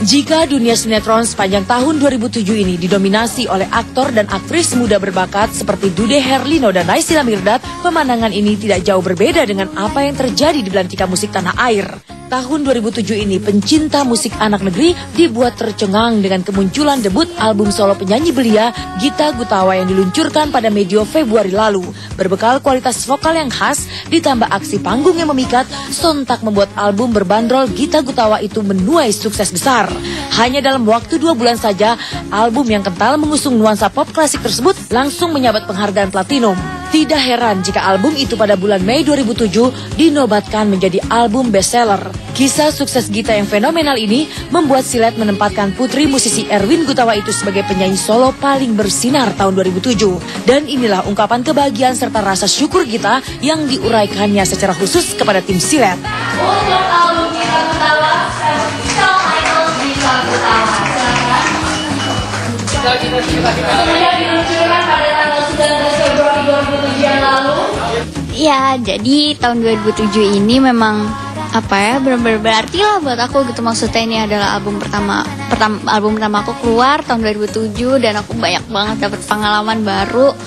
Jika dunia sinetron sepanjang tahun 2007 ini didominasi oleh aktor dan aktris muda berbakat seperti Dude Herlino dan Naysila Mirdad, pemandangan ini tidak jauh berbeda dengan apa yang terjadi di belantika musik tanah air. Tahun 2007 ini pencinta musik anak negeri dibuat tercengang dengan kemunculan debut album solo penyanyi belia Gita Gutawa yang diluncurkan pada medio Februari lalu. Berbekal kualitas vokal yang khas ditambah aksi panggung yang memikat, sontak membuat album berbanderol Gita Gutawa itu menuai sukses besar. Hanya dalam waktu 2 bulan saja, album yang kental mengusung nuansa pop klasik tersebut langsung menyabet penghargaan platinum. Tidak heran jika album itu pada bulan Mei 2007 dinobatkan menjadi album bestseller. Kisah sukses Gita yang fenomenal ini membuat Silet menempatkan putri musisi Erwin Gutawa itu sebagai penyanyi solo paling bersinar tahun 2007. Dan inilah ungkapan kebahagiaan serta rasa syukur Gita yang diuraikannya secara khusus kepada tim Silet. Untuk album Gita Gutawa, Gita Gutawa. Kemudian diluncurkan pada tanggal 19 Februari 2007 yang lalu. Ya, jadi tahun 2007 ini memang benar-benar berarti lah buat aku gitu. Maksudnya ini adalah album pertama aku keluar tahun 2007 dan aku banyak banget dapat pengalaman baru,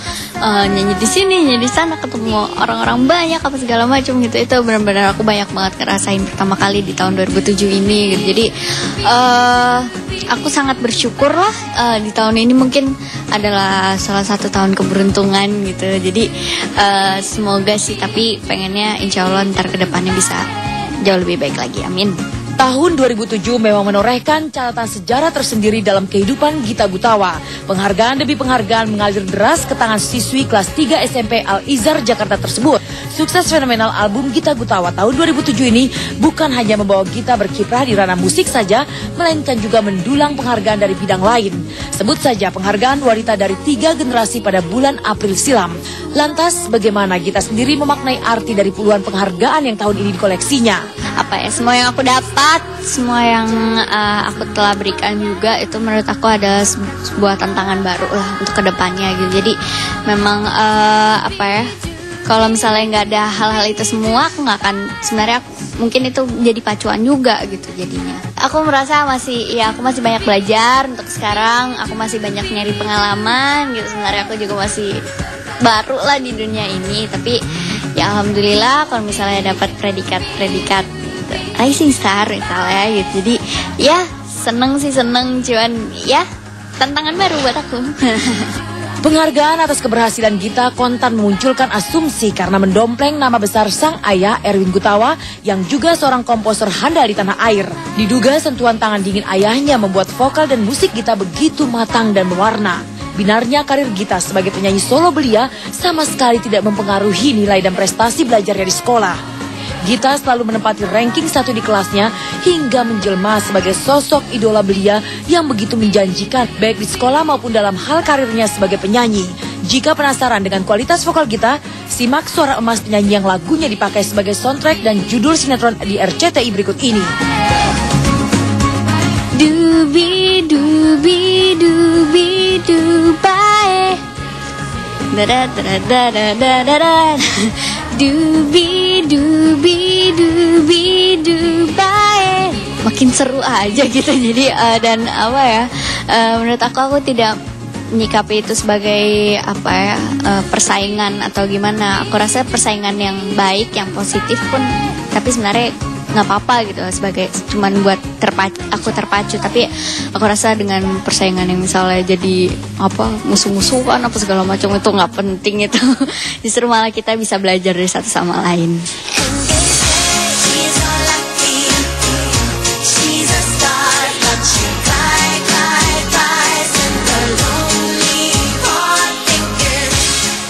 nyanyi di sini, nyanyi di sana, ketemu orang-orang banyak apa segala macam gitu. Itu benar-benar aku banyak banget ngerasain pertama kali di tahun 2007 ini gitu. Jadi aku sangat bersyukur lah di tahun ini mungkin adalah salah satu tahun keberuntungan gitu. Jadi semoga sih, tapi pengennya insya Allah ntar kedepannya bisa jauh lebih baik lagi, amin. Tahun 2007 memang menorehkan catatan sejarah tersendiri dalam kehidupan Gita Gutawa. Penghargaan demi penghargaan mengalir deras ke tangan siswi kelas 3 SMP Al-Izhar Jakarta tersebut. Sukses fenomenal album Gita Gutawa tahun 2007 ini bukan hanya membawa Gita berkiprah di ranah musik saja, melainkan juga mendulang penghargaan dari bidang lain. Sebut saja penghargaan wanita dari 3 generasi pada bulan April silam. Lantas bagaimana Gita sendiri memaknai arti dari puluhan penghargaan yang tahun ini dikoleksinya? Semua yang aku dapat, semua yang aku telah berikan juga itu menurut aku adalah sebuah tantangan baru lah untuk kedepannya gitu. Jadi memang kalau misalnya nggak ada hal-hal itu semua, aku nggak akan, sebenarnya mungkin itu jadi pacuan juga gitu jadinya. Aku merasa aku masih banyak belajar untuk sekarang, aku masih banyak nyari pengalaman gitu. Sebenarnya aku juga masih baru lah di dunia ini, tapi ya alhamdulillah kalau misalnya dapat predikat rising star misalnya gitu. Jadi ya seneng, cuman ya tantangan baru buat aku. Penghargaan atas keberhasilan Gita kontan memunculkan asumsi karena mendompleng nama besar sang ayah Erwin Gutawa yang juga seorang komposer handal di tanah air. Diduga sentuhan tangan dingin ayahnya membuat vokal dan musik Gita begitu matang dan mewarna. Binarnya karir Gita sebagai penyanyi solo belia sama sekali tidak mempengaruhi nilai dan prestasi belajarnya di sekolah. Gita selalu menempati ranking 1 di kelasnya hingga menjelma sebagai sosok idola belia yang begitu menjanjikan baik di sekolah maupun dalam hal karirnya sebagai penyanyi. Jika penasaran dengan kualitas vokal Gita, simak suara emas penyanyi yang lagunya dipakai sebagai soundtrack dan judul sinetron di RCTI berikut ini. Dubi dubi dubi dubai, da da da da da da da da. Dubi dubi dubi dubai, makin seru aja gitu. Jadi dan menurut aku tidak menyikapi itu sebagai persaingan atau gimana. Aku rasa persaingan yang baik, yang positif pun, tapi sebenarnya nggak apa-apa gitu sebagai cuman buat aku terpacu. Tapi aku rasa dengan persaingan yang misalnya jadi musuh-musuhan apa segala macam itu nggak penting itu. Justru malah kita bisa belajar dari satu sama lain.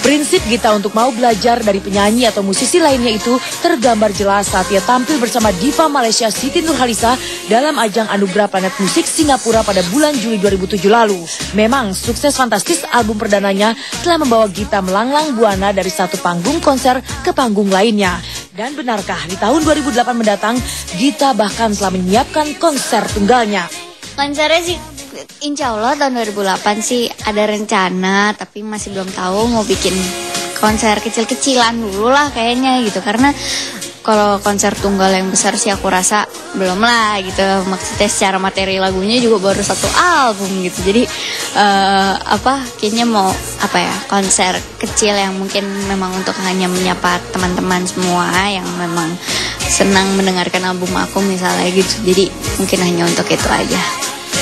Prinsip Gita untuk mau belajar dari penyanyi atau musisi lainnya itu tergambar jelas saat ia tampil bersama diva Malaysia Siti Nurhaliza dalam ajang Anugerah Planet Musik Singapura pada bulan Juli 2007 lalu. Memang sukses fantastis album perdananya telah membawa Gita melanglang buana dari satu panggung konser ke panggung lainnya. Dan benarkah di tahun 2008 mendatang Gita bahkan telah menyiapkan konser tunggalnya? Konsernya sih insya Allah tahun 2008 sih ada rencana, tapi masih belum tahu mau bikin konser kecil-kecilan dulu lah kayaknya gitu, karena kalau konser tunggal yang besar sih aku rasa belum lah gitu. Maksudnya secara materi lagunya juga baru 1 album gitu. Jadi kayaknya mau konser kecil yang mungkin memang untuk hanya menyapa teman-teman semua yang memang senang mendengarkan album aku misalnya gitu. Jadi mungkin hanya untuk itu aja.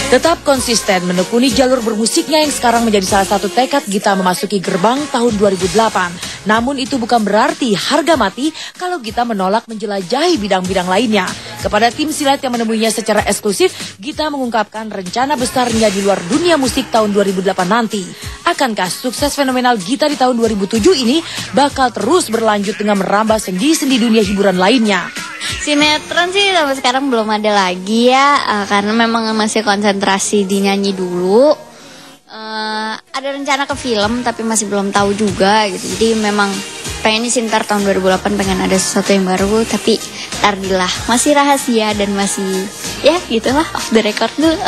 Tetap konsisten menekuni jalur bermusiknya yang sekarang menjadi salah satu tekad Gita memasuki gerbang tahun 2008. Namun itu bukan berarti harga mati kalau Gita menolak menjelajahi bidang-bidang lainnya. Kepada tim silat yang menemuinya secara eksklusif, Gita mengungkapkan rencana besarnya di luar dunia musik tahun 2008 nanti. Akankah sukses fenomenal Gita di tahun 2007 ini bakal terus berlanjut dengan merambah sendi-sendi dunia hiburan lainnya? Sinetron sih sampai sekarang belum ada lagi ya, karena memang masih konsentrasi di nyanyi dulu. Ada rencana ke film tapi masih belum tahu juga gitu. Jadi memang pengennya sih ntar tahun 2008 pengen ada sesuatu yang baru, tapi tardilah, masih rahasia dan masih ya gitulah off the record dulu.